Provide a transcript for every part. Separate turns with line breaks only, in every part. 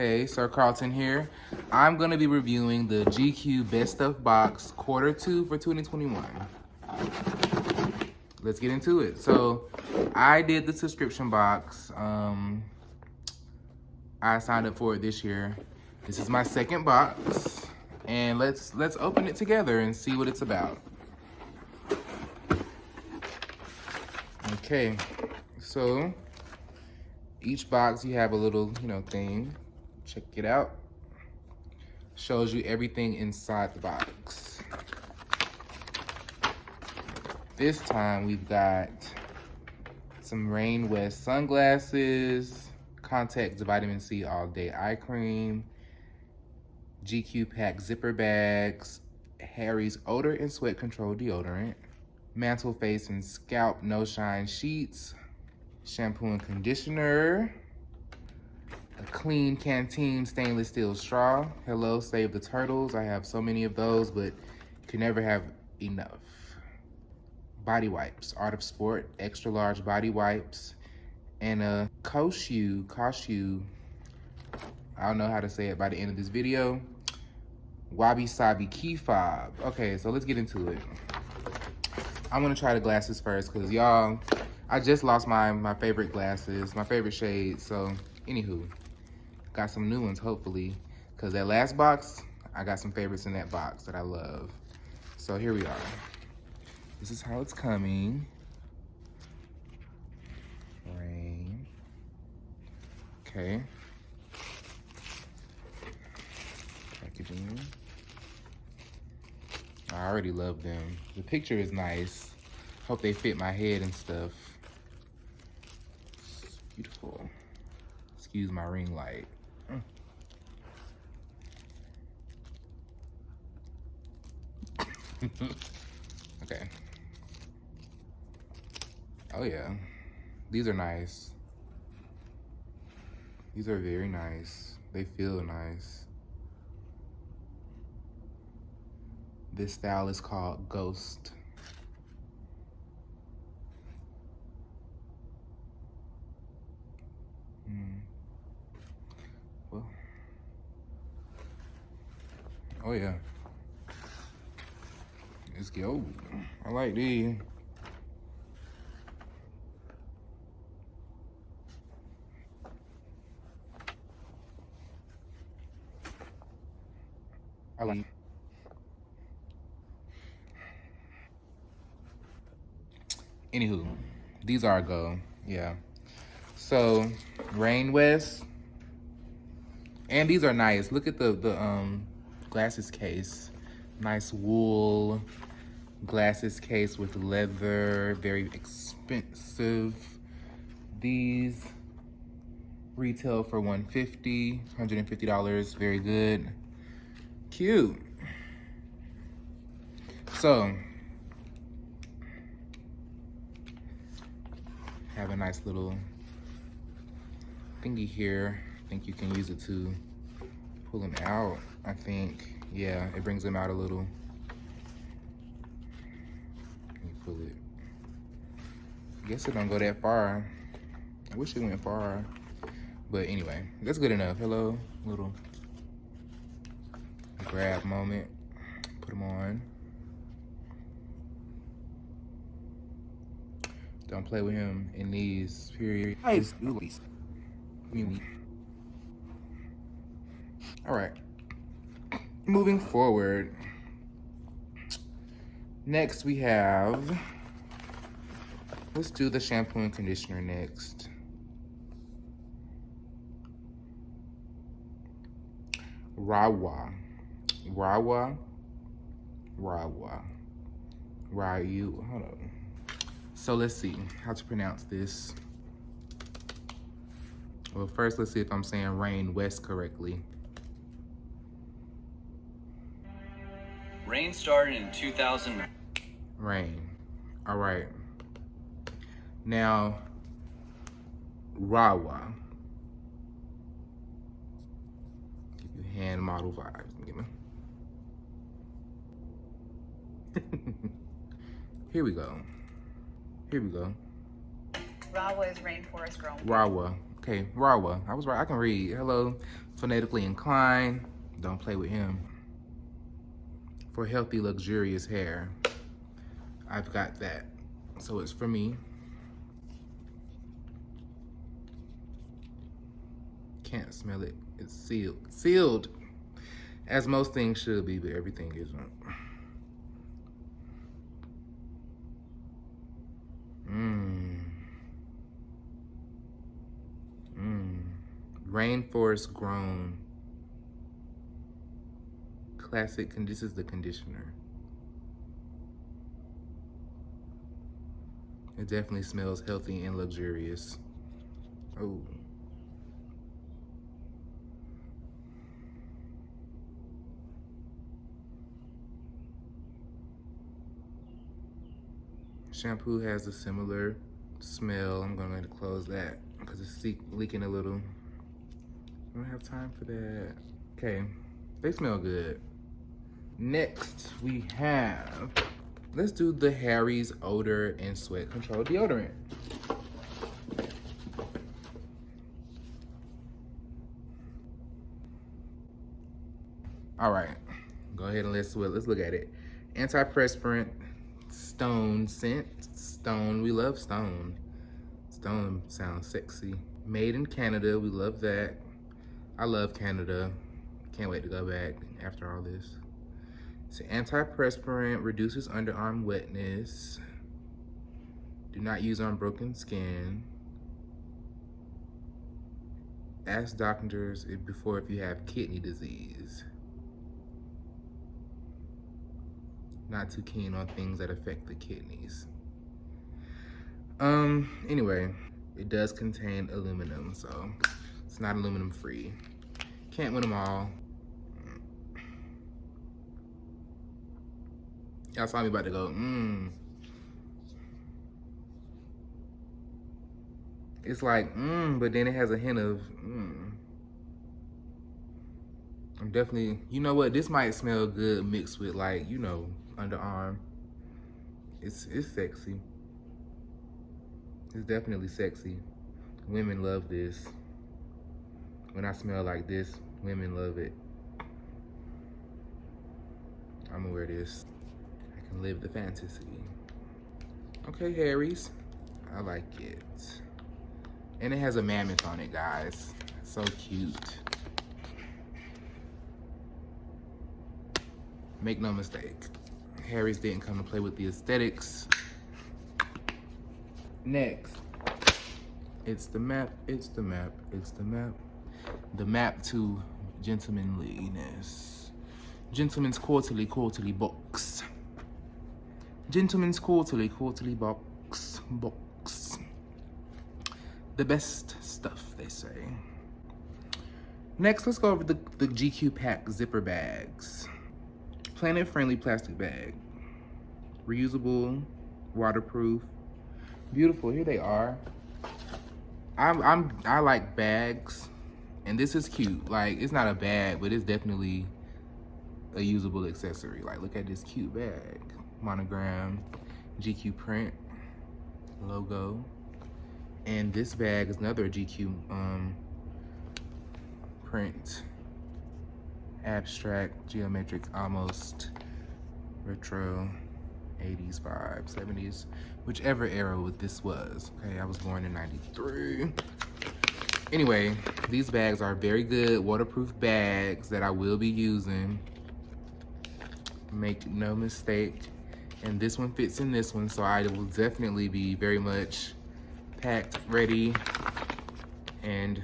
Hey, Sir Carlton here. I'm gonna be reviewing the GQ Best of Box Q2 for 2021. Let's get into it. So, I did the subscription box. I signed up for it this year. This is my second box, and let's open it together and see what it's about. Okay, so each box you have a little, thing. Check it out. Shows you everything inside the box. This time we've got some Rain West sunglasses, Context Vitamin C All Day Eye Cream, GQ Pack zipper bags, Harry's Odor and Sweat Control Deodorant, Mantle Face and Scalp No Shine Sheets, shampoo and conditioner, a clean Canteen stainless steel straw. Hello, Save the Turtles. I have so many of those, but can never have enough. Body wipes, Art of Sport, extra large body wipes, and a Koshu, I don't know how to say it by the end of this video, Wabi-Sabi key fob. Okay, so let's get into it. I'm gonna try the glasses first, cause y'all, I just lost my favorite glasses, my favorite shades, so anywho. Got some new ones, hopefully, because that last box, I got some favorites in that box that I love. So here we are. This is how it's coming. Rain. Okay. Packaging. I already love them. The picture is nice. Hope they fit my head and stuff. It's beautiful. Excuse my ring light. Okay. Oh yeah, these are nice. These are very nice. They feel nice. This style is called Ghost. Well, oh yeah. Let's go. I like these. I like. Anywho, these are a go. Yeah. So, Rain West. And these are nice. Look at the glasses case. Nice wool glasses case with leather, very expensive. These retail for $150, very good. Cute. So, have a nice little thingy here. I think you can use it to pull them out, I think. Yeah, it brings them out a little. Let me pull it. I guess it don't go that far. I wish it went far. But anyway, that's good enough. Hello, little grab moment. Put them on. Don't play with him in these, period. All right. Moving forward, next we have, let's do the shampoo and conditioner next. Ryu, hold on. So let's see how to pronounce this. Well, first let's see if I'm saying Rain West correctly.
Rain started in 2000.
Rain. All right. Now, Rawa. Give you hand model vibes. Here we go.
Rawa is rainforest grown.
Rawa. Okay, Rawa. I was right. I can read. Hello, phonetically inclined. Don't play with him. For healthy, luxurious hair. I've got that. So it's for me. Can't smell it. It's sealed. Sealed. As most things should be, but everything isn't. Rainforest grown. Classic, this is the conditioner. It definitely smells healthy and luxurious. Oh. Shampoo has a similar smell. I'm going to close that because it's leaking a little. I don't have time for that. Okay, they smell good. Next, we have, let's do the Harry's Odor and Sweat Control Deodorant. All right, go ahead and let's look at it. Antiperspirant, stone scent. Stone, we love stone. Stone sounds sexy. Made in Canada, we love that. I love Canada. Can't wait to go back after all this. It's an antiperspirant, reduces underarm wetness. Do not use on broken skin. Ask doctors before if you have kidney disease. Not too keen on things that affect the kidneys. Anyway, it does contain aluminum, so it's not aluminum free. Can't win them all. Y'all saw me about to go, It's like, but then it has a hint of, I'm definitely, you know what? This might smell good mixed with like, you know, underarm. It's sexy. It's definitely sexy. Women love this. When I smell like this, women love it. I'm gonna wear this. I can live the fantasy. Okay, Harry's. I like it. And it has a mammoth on it, guys. So cute. Make no mistake, Harry's didn't come to play with the aesthetics. Next, it's the map, it's the map, it's the map. The map to gentlemanliness. Gentleman's quarterly box. Gentleman's quarterly box. The best stuff, they say. Next, let's go over the GQ Pack zipper bags. Planet-friendly plastic bag. Reusable, waterproof. Beautiful, here they are. I like bags, and this is cute. Like, it's not a bag, but it's definitely a usable accessory. Like, look at this cute bag. Monogram, GQ print, logo. And this bag is another GQ print. Abstract, geometric, almost retro, 80s vibe, 70s, whichever era this was. Okay, I was born in 93. Anyway, these bags are very good waterproof bags that I will be using. Make no mistake. And this one fits in this one, so I will definitely be very much packed, ready, and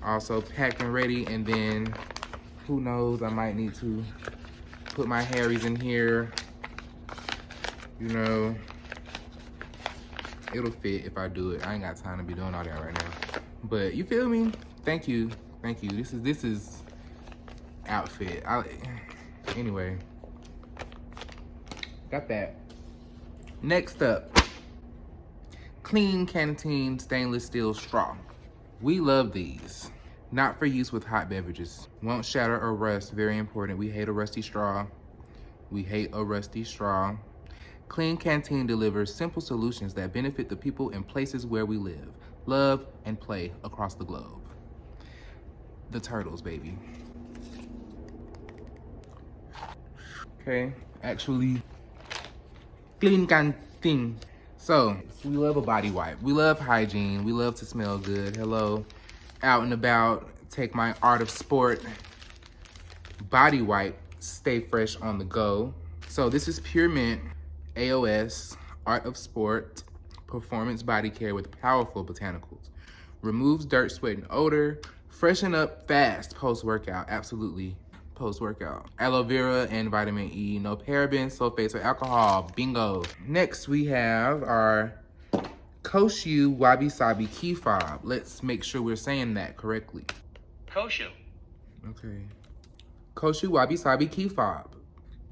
also packed and ready. And then who knows, I might need to put my Harry's in here. You know, it'll fit if I do it. I ain't got time to be doing all that right now, but you feel me? Thank you. This is outfit. Anyway, got that. Next up, clean canteen stainless steel straw. We love these. Not for use with hot beverages. Won't shatter or rust, very important. We hate a rusty straw. We hate a rusty straw. Clean Canteen delivers simple solutions that benefit the people and places where we live, love, and play across the globe. The turtles, baby. Okay, actually, Clean Canteen. So, we love a body wipe. We love hygiene. We love to smell good. Hello, out and about, take my Art of Sport body wipe, stay fresh on the go. So this is Pure Mint AOS Art of Sport Performance Body Care with powerful botanicals. Removes dirt, sweat, and odor. Freshen up fast post-workout, absolutely post-workout. Aloe vera and vitamin E, no parabens, sulfates, or alcohol, bingo. Next we have our Koshu Wabi-Sabi Key Fob. Let's make sure we're saying that correctly.
Koshu.
Okay. Koshu Wabi-Sabi Key Fob.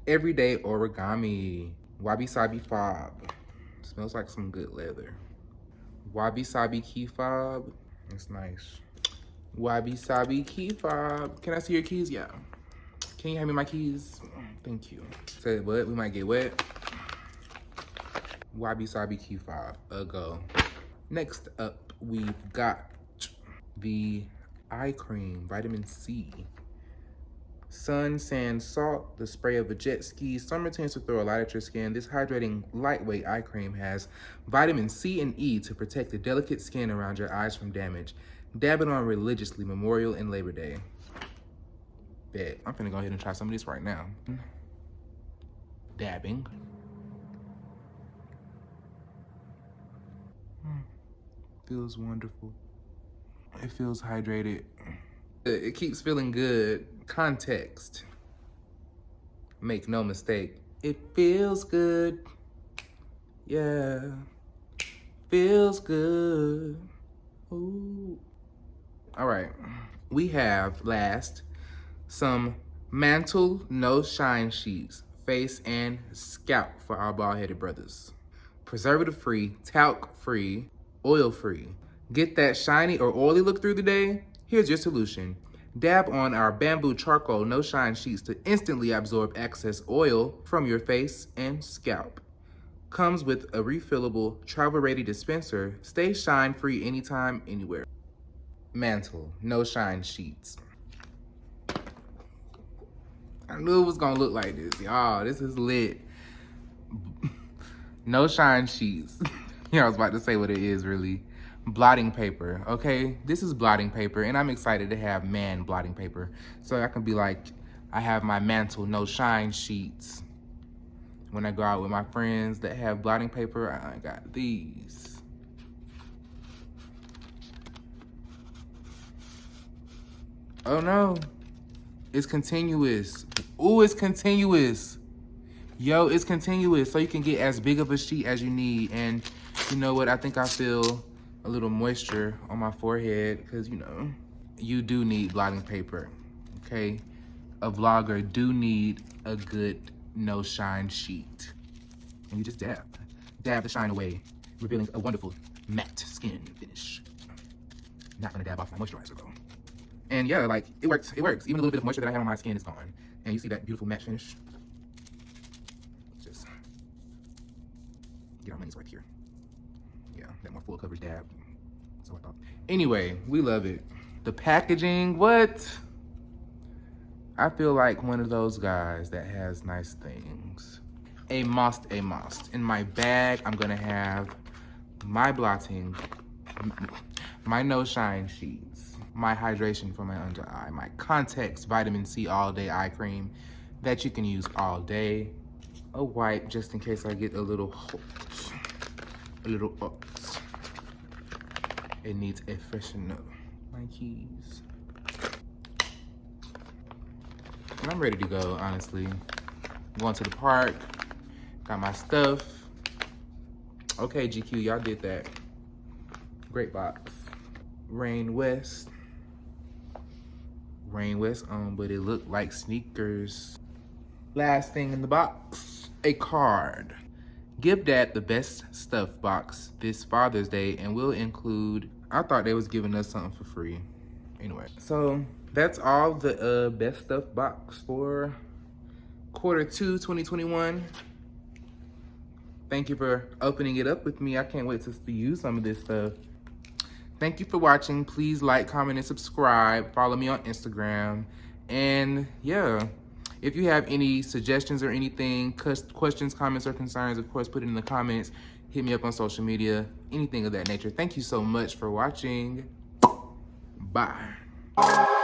Everyday origami. Wabi-Sabi fob. Smells like some good leather. Wabi-Sabi Key Fob. It's nice. Wabi-Sabi Key Fob. Can I see your keys? Yeah. Can you hand me my keys? Thank you. Say what? We might get wet. Wabi-Sabi Key Fob. A go. Next up, we've got the eye cream, vitamin C. Sun, sand, salt, the spray of a jet ski. Summer tends to throw a light at your skin. This hydrating, lightweight eye cream has vitamin C and E to protect the delicate skin around your eyes from damage. Dab it on religiously, Memorial and Labor Day. Bet. I'm finna go ahead and try some of this right now. Dabbing. Feels wonderful. It feels hydrated. It keeps feeling good. Context. Make no mistake. It feels good. Yeah. Feels good. Ooh. All right. We have last some Mantle No Shine Sheets, face and scalp for our bald-headed brothers. Preservative-free, talc-free, oil-free. Get that shiny or oily look through the day? Here's your solution. Dab on our bamboo charcoal no shine sheets to instantly absorb excess oil from your face and scalp. Comes with a refillable travel ready dispenser. Stay shine free anytime, anywhere. Mantle no shine sheets. I knew it was gonna look like this, y'all. This is lit. No shine sheets. Yeah, I was about to say what it is really. Blotting paper, okay? This is blotting paper, and I'm excited to have man blotting paper. So I can be like, I have my Mantle no shine sheets. When I go out with my friends that have blotting paper, I got these. Oh no, it's continuous. Ooh, it's continuous. Yo, it's continuous, so you can get as big of a sheet as you need. And you know what, I think I feel a little moisture on my forehead because, you know, you do need blotting paper, okay? A vlogger do need a good no shine sheet. And you just dab the shine away, revealing a wonderful matte skin finish. Not gonna dab off my moisturizer though. And yeah, like, it works. Even a little bit of moisture that I have on my skin is gone. And you see that beautiful matte finish? Just get our money's worth here. Yeah, that more full coverage dab. So I thought. Anyway, we love it. The packaging, what? I feel like one of those guys that has nice things. A must. In my bag, I'm gonna have my blotting, my no shine sheets, my hydration for my under eye, my Context Vitamin C All Day Eye Cream that you can use all day, a wipe just in case I get a little it needs a freshener. My keys. And I'm ready to go, honestly. I'm going to the park. Got my stuff. Okay, GQ, y'all did that. Great box. Rain West on, but it looked like sneakers. Last thing in the box, a card. Give Dad the best stuff box this Father's Day, and we'll include, I thought they was giving us something for free. Anyway, so that's all the best stuff box for Q2 2021. Thank you for opening it up with me. I can't wait to use some of this stuff. Thank you for watching. Please like, comment, and subscribe. Follow me on Instagram. And yeah, if you have any suggestions or anything, questions, comments, or concerns, of course, put it in the comments. Hit me up on social media, anything of that nature. Thank you so much for watching. Bye.